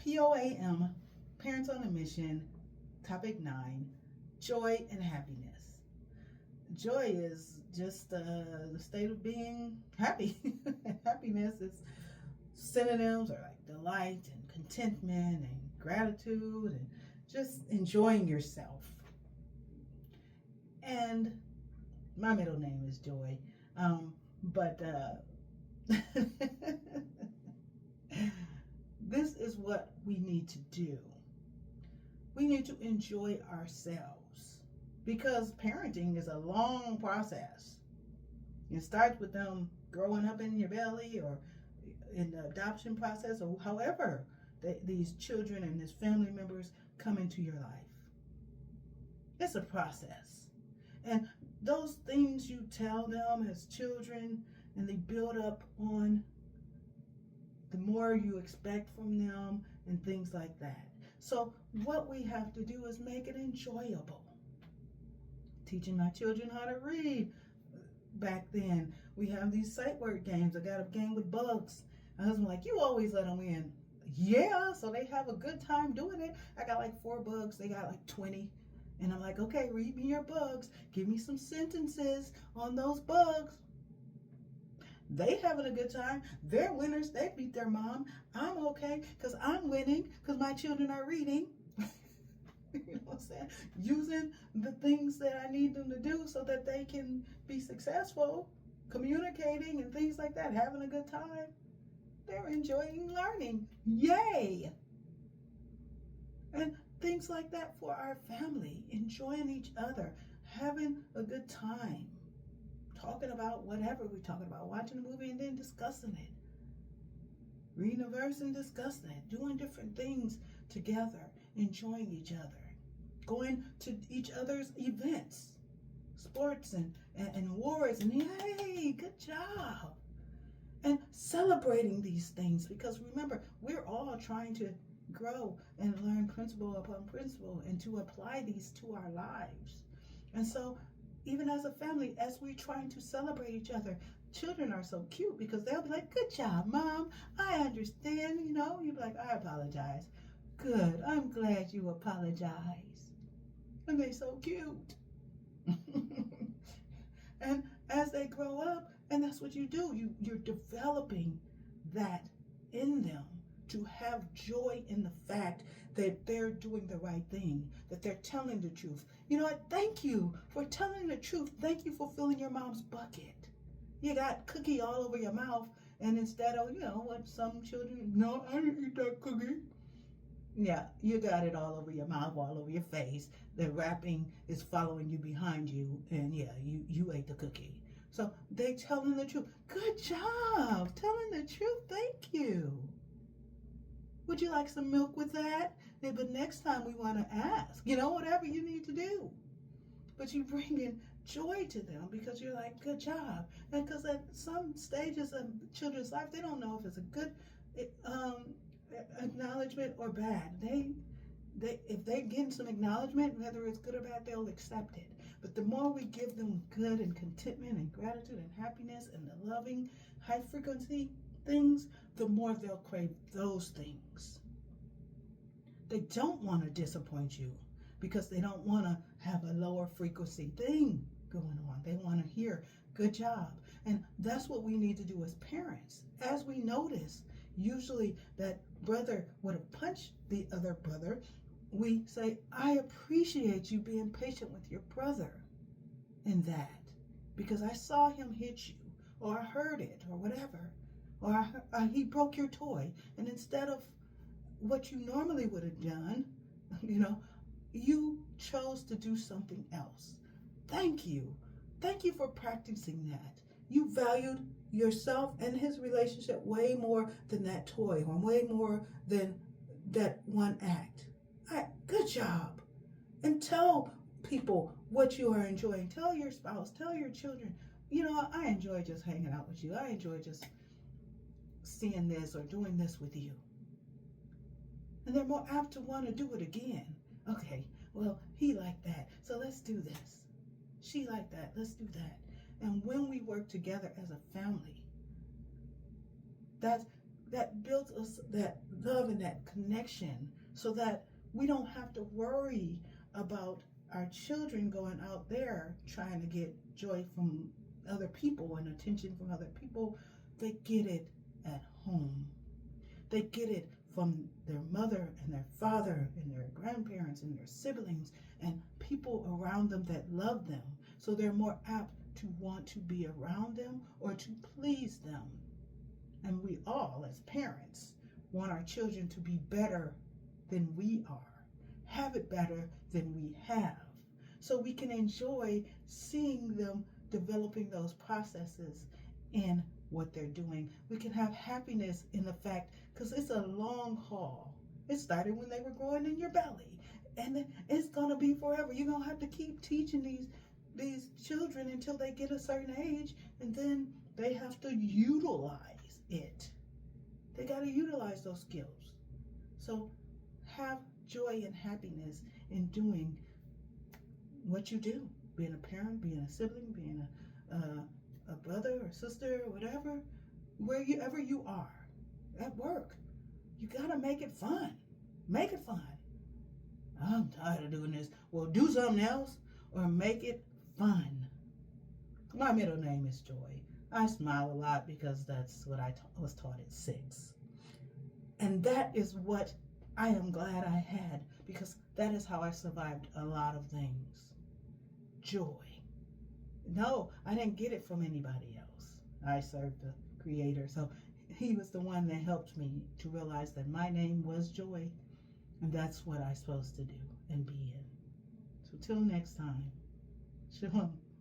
POaM, Parents on a Mission, Topic 9, Joy and Happiness. Joy is just the state of being happy. Happiness is synonyms are like delight and contentment and gratitude and just enjoying yourself. And my middle name is Joy. But this is what we need to do. We need to enjoy ourselves because parenting is a long process. It starts with them growing up in your belly or in the adoption process or however these children and these family members come into your life. It's a process. And those things you tell them as children and they build up on the more you expect from them and things like that. So what we have to do is make it enjoyable. Teaching my children how to read. Back then, we have these sight word games. I got a game with bugs. My husband like, you always let them in. Yeah, so they have a good time doing it. I got like 4 bugs. They got like 20. And I'm like, okay, read me your bugs. Give me some sentences on those bugs. They having a good time. They're winners. They beat their mom. I'm okay because I'm winning because my children are reading. You know what I'm saying? Using the things that I need them to do so that they can be successful, communicating and things like that, having a good time. They're enjoying learning. Yay! And things like that for our family, enjoying each other, having a good time, talking about whatever we're talking about, watching a movie and then discussing it, reading a verse and discussing it, doing different things together, enjoying each other, going to each other's events, sports and awards, and yay, good job. And celebrating these things because remember, we're all trying to grow and learn principle upon principle and to apply these to our lives. And so even as a family, as we're trying to celebrate each other, children are so cute because they'll be like, good job, Mom. I understand, you'd be like, I apologize. Good, I'm glad you apologize. And they're so cute. And as they grow up, and that's what you do, you're developing that in them to have joy in the fact that they're doing the right thing, that they're telling the truth. You know what? Thank you for telling the truth. Thank you for filling your mom's bucket. You got cookie all over your mouth, and instead of, what some children, no, I didn't eat that cookie. Yeah, you got it all over your mouth, all over your face. The wrapping is following you behind you, and yeah, you ate the cookie. So they telling the truth. Good job, telling the truth. Thank you. Would you like some milk with that? But next time we want to ask, whatever you need to do. But you bring in joy to them because you're like, good job. And because at some stages of children's life, they don't know if it's a good acknowledgement or bad. If they're getting some acknowledgement, whether it's good or bad, they'll accept it. But the more we give them good and contentment and gratitude and happiness and the loving, high frequency things, the more they'll crave those things. They don't want to disappoint you because they don't want to have a lower frequency thing going on. They want to hear, good job. And that's what we need to do as parents. As we notice, usually that brother would have punched the other brother, we say, I appreciate you being patient with your brother in that because I saw him hit you or I heard it or whatever. Or he broke your toy, and instead of what you normally would have done, you chose to do something else. Thank you. Thank you for practicing that. You valued yourself and his relationship way more than that toy or way more than that one act. Good job. And tell people what you are enjoying. Tell your spouse, tell your children, I enjoy just hanging out with you. I enjoy just seeing this or doing this with you. And they're more apt to want to do it again. Okay, well, he liked that, so let's do this. She liked that, let's do that. And when we work together as a family, that's that builds us that love and that connection, so that we don't have to worry about our children going out there trying to get joy from other people and attention from other people. They get it at home. They get it from their mother and their father and their grandparents and their siblings and people around them that love them. So they're more apt to want to be around them or to please them. And we all, as parents, want our children to be better than we are, have it better than we have, so we can enjoy seeing them developing those processes in what they're doing. We can have happiness in the fact, because it's a long haul. It started when they were growing in your belly, and it's going to be forever. You're going to have to keep teaching these children until they get a certain age, and then they have to utilize it. They got to utilize those skills. So have joy and happiness in doing what you do, being a parent, being a sibling, being a brother or sister or whatever, wherever you are, at work. You got to make it fun. Make it fun. I'm tired of doing this. Well, do something else or make it fun. My middle name is Joy. I smile a lot because that's what I was taught at 6. And that is what I am glad I had, because that is how I survived a lot of things. Joy. No, I didn't get it from anybody else. I served the Creator. So He was the one that helped me to realize that my name was Joy. And that's what I'm supposed to do and be in. So till next time. Shalom.